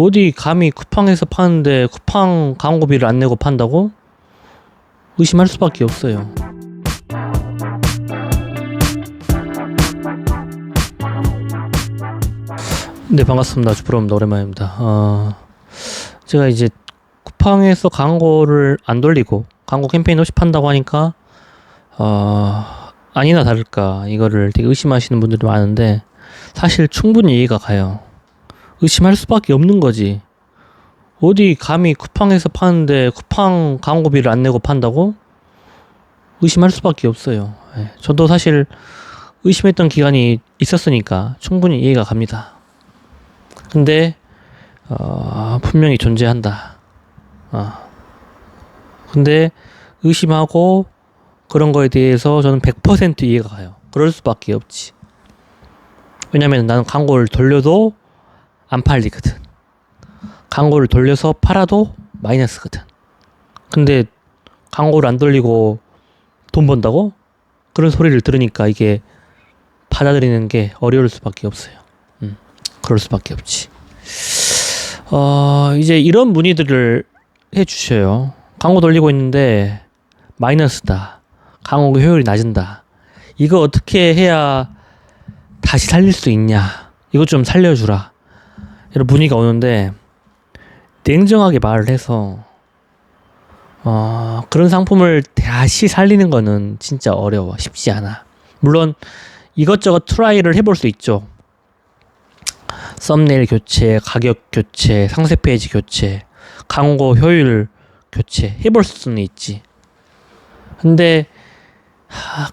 어디 감히 쿠팡에서 파는데 쿠팡 광고비를 안 내고 판다고? 의심할 수밖에 없어요. 네, 반갑습니다. 주프로입니다. 오랜만입니다. 제가 이제 쿠팡에서 광고를 안 돌리고 광고 캠페인 없이 판다고 하니까 아니나 다를까 이거를 되게 의심하시는 분들이 많은데, 사실 충분히 이해가 가요. 의심할 수밖에 없는 거지. 어디 감히 쿠팡에서 파는데 쿠팡 광고비를 안 내고 판다고? 의심할 수밖에 없어요. 저도 사실 의심했던 기간이 있었으니까 충분히 이해가 갑니다. 근데 분명히 존재한다. 근데 의심하고 그런 거에 대해서 저는 100% 이해가 가요. 그럴 수밖에 없지. 왜냐면 나는 광고를 돌려도 안 팔리거든. 광고를 돌려서 팔아도 마이너스거든. 근데 광고를 안 돌리고 돈 번다고? 그런 소리를 들으니까 이게 받아들이는 게 어려울 수밖에 없어요. 그럴 수밖에 없지. 이제 이런 문의들을 해주셔요. 광고 돌리고 있는데 마이너스다. 광고 효율이 낮은다. 이거 어떻게 해야 다시 살릴 수 있냐. 이거 좀 살려주라. 이런 문의가 오는데, 냉정하게 말을 해서 그런 상품을 다시 살리는 거는 진짜 어려워. 쉽지 않아. 물론 이것저것 트라이를 해볼 수 있죠. 썸네일 교체, 가격 교체, 상세 페이지 교체, 광고 효율 교체 해볼 수는 있지. 근데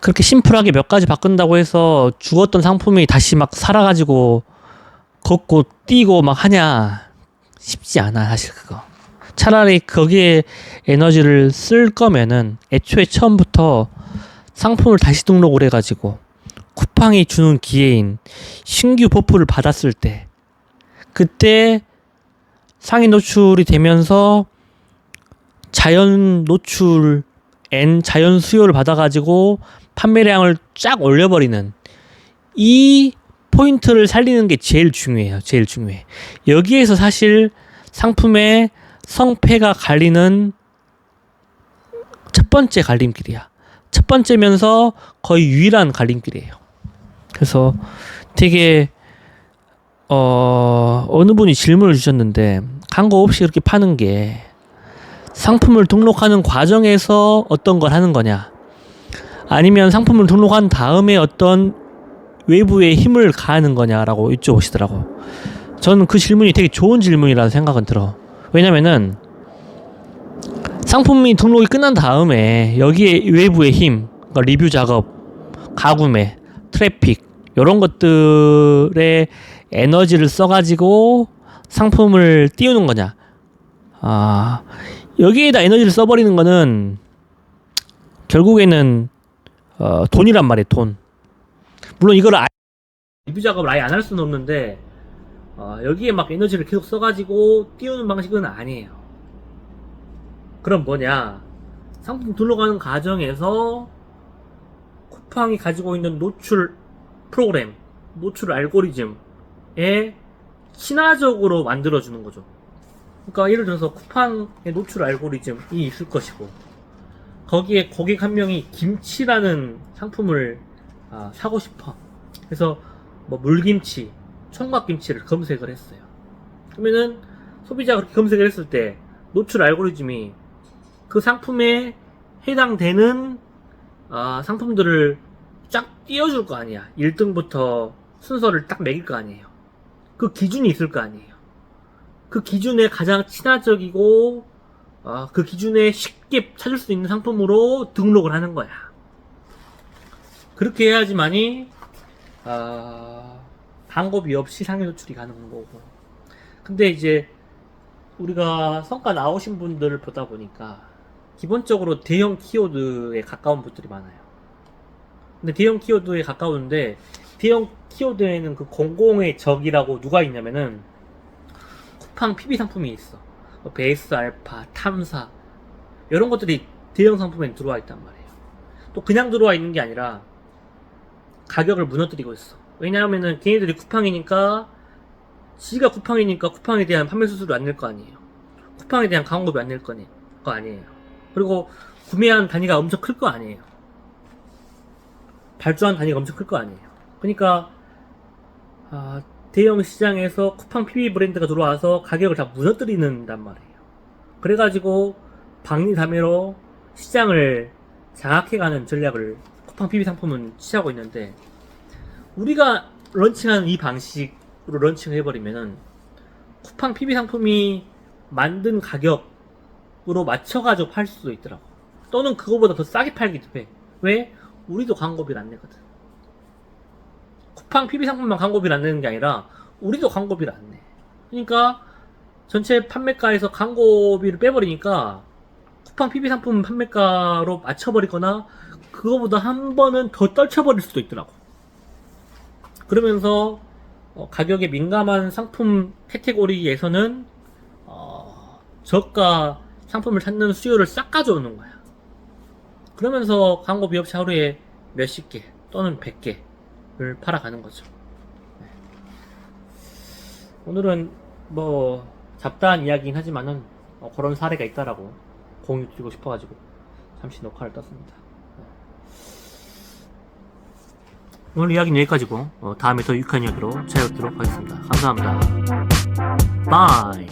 그렇게 심플하게 몇 가지 바꾼다고 해서 죽었던 상품이 다시 막 살아가지고 걷고 뛰고 막 하냐, 쉽지 않아. 사실 그거 차라리 거기에 에너지를 쓸 거면은 애초에 처음부터 상품을 다시 등록을 해가지고 쿠팡이 주는 기회인 신규 버프를 받았을 때, 그때 상위 노출이 되면서 자연 노출 자연 수요를 받아가지고 판매량을 쫙 올려버리는 이 포인트를 살리는 게 제일 중요해요. 제일 중요해. 여기에서 사실 상품의 성패가 갈리는 첫 번째 갈림길이야. 첫 번째면서 거의 유일한 갈림길이에요. 그래서 되게 어느 분이 질문을 주셨는데, 광고 없이 이렇게 파는 게 상품을 등록하는 과정에서 어떤 걸 하는 거냐, 아니면 상품을 등록한 다음에 어떤 외부의 힘을 가하는 거냐라고 여쭤보시더라고. 저는 그 질문이 되게 좋은 질문이라는 생각은 들어. 왜냐면은 상품이 등록이 끝난 다음에 여기에 외부의 힘, 그러니까 리뷰 작업, 가구매, 트래픽 이런 것들에 에너지를 써가지고 상품을 띄우는 거냐, 여기에다 에너지를 써버리는 거는 결국에는 돈이란 말이에요. 돈. 물론 이걸 리뷰 작업을 아예 안 할 수는 없는데, 여기에 막 에너지를 계속 써가지고 띄우는 방식은 아니에요. 그럼 뭐냐, 상품 등록하는 과정에서 쿠팡이 가지고 있는 노출 프로그램, 노출 알고리즘에 친화적으로 만들어주는 거죠. 그러니까 예를 들어서 쿠팡의 노출 알고리즘이 있을 것이고, 거기에 고객 한 명이 김치라는 상품을 사고 싶어. 그래서 뭐 물김치, 총각김치를 검색을 했어요. 그러면은 소비자가 그렇게 검색을 했을 때 노출 알고리즘이 그 상품에 해당되는 상품들을 쫙 띄워줄 거 아니야. 1등부터 순서를 딱 매길 거 아니에요. 그 기준이 있을 거 아니에요. 그 기준에 가장 친화적이고 그 기준에 쉽게 찾을 수 있는 상품으로 등록을 하는 거야. 그렇게 해야지만이 광고비 없이 상위 노출이 가능한 거고. 근데 이제 우리가 성과 나오신 분들을 보다 보니까 기본적으로 대형 키워드에 가까운 분들이 많아요. 근데 대형 키워드에 가까운데, 대형 키워드에는 그 공공의 적이라고 누가 있냐면은 쿠팡 PB 상품이 있어. 베이스 알파, 탐사 이런 것들이 대형 상품에 들어와 있단 말이에요. 또 그냥 들어와 있는 게 아니라 가격을 무너뜨리고 있어. 왜냐하면은 걔네들이 쿠팡이니까 지가 쿠팡이니까 쿠팡에 대한 판매 수수료 안 낼 거 아니에요. 쿠팡에 대한 광고비 안 낼 거 아니에요. 그리고 구매한 단위가 엄청 클 거 아니에요. 발주한 단위가 엄청 클 거 아니에요. 그러니까 대형 시장에서 쿠팡 PB 브랜드가 들어와서 가격을 다 무너뜨리는단 말이에요. 그래가지고 박리담회로 시장을 장악해가는 전략을 쿠팡 PB 상품은 취하고 있는데, 우리가 런칭하는 이 방식으로 런칭을 해버리면은 쿠팡 PB 상품이 만든 가격으로 맞춰가지고 팔 수도 있더라고. 또는 그거보다 더 싸게 팔기도 해. 왜? 우리도 광고비를 안 내거든. 쿠팡 PB 상품만 광고비를 안 내는 게 아니라 우리도 광고비를 안 내. 그러니까 전체 판매가에서 광고비를 빼버리니까 쿠팡 PB 상품 판매가로 맞춰버리거나 그거보다 한 번은 더 떨쳐버릴 수도 있더라고. 그러면서 가격에 민감한 상품 카테고리에서는 저가 상품을 찾는 수요를 싹 가져오는 거야. 그러면서 광고비 없이 하루에 몇십 개 또는 100개를 팔아가는 거죠. 네. 오늘은 뭐 잡다한 이야기긴 하지만은 그런 사례가 있다라고 공유 드리고 싶어가지고 잠시 녹화를 떴습니다. 네. 오늘 이야기는 여기까지고 다음에 더 유익한 이야기로 찾아뵙도록 하겠습니다. 감사합니다. 바이.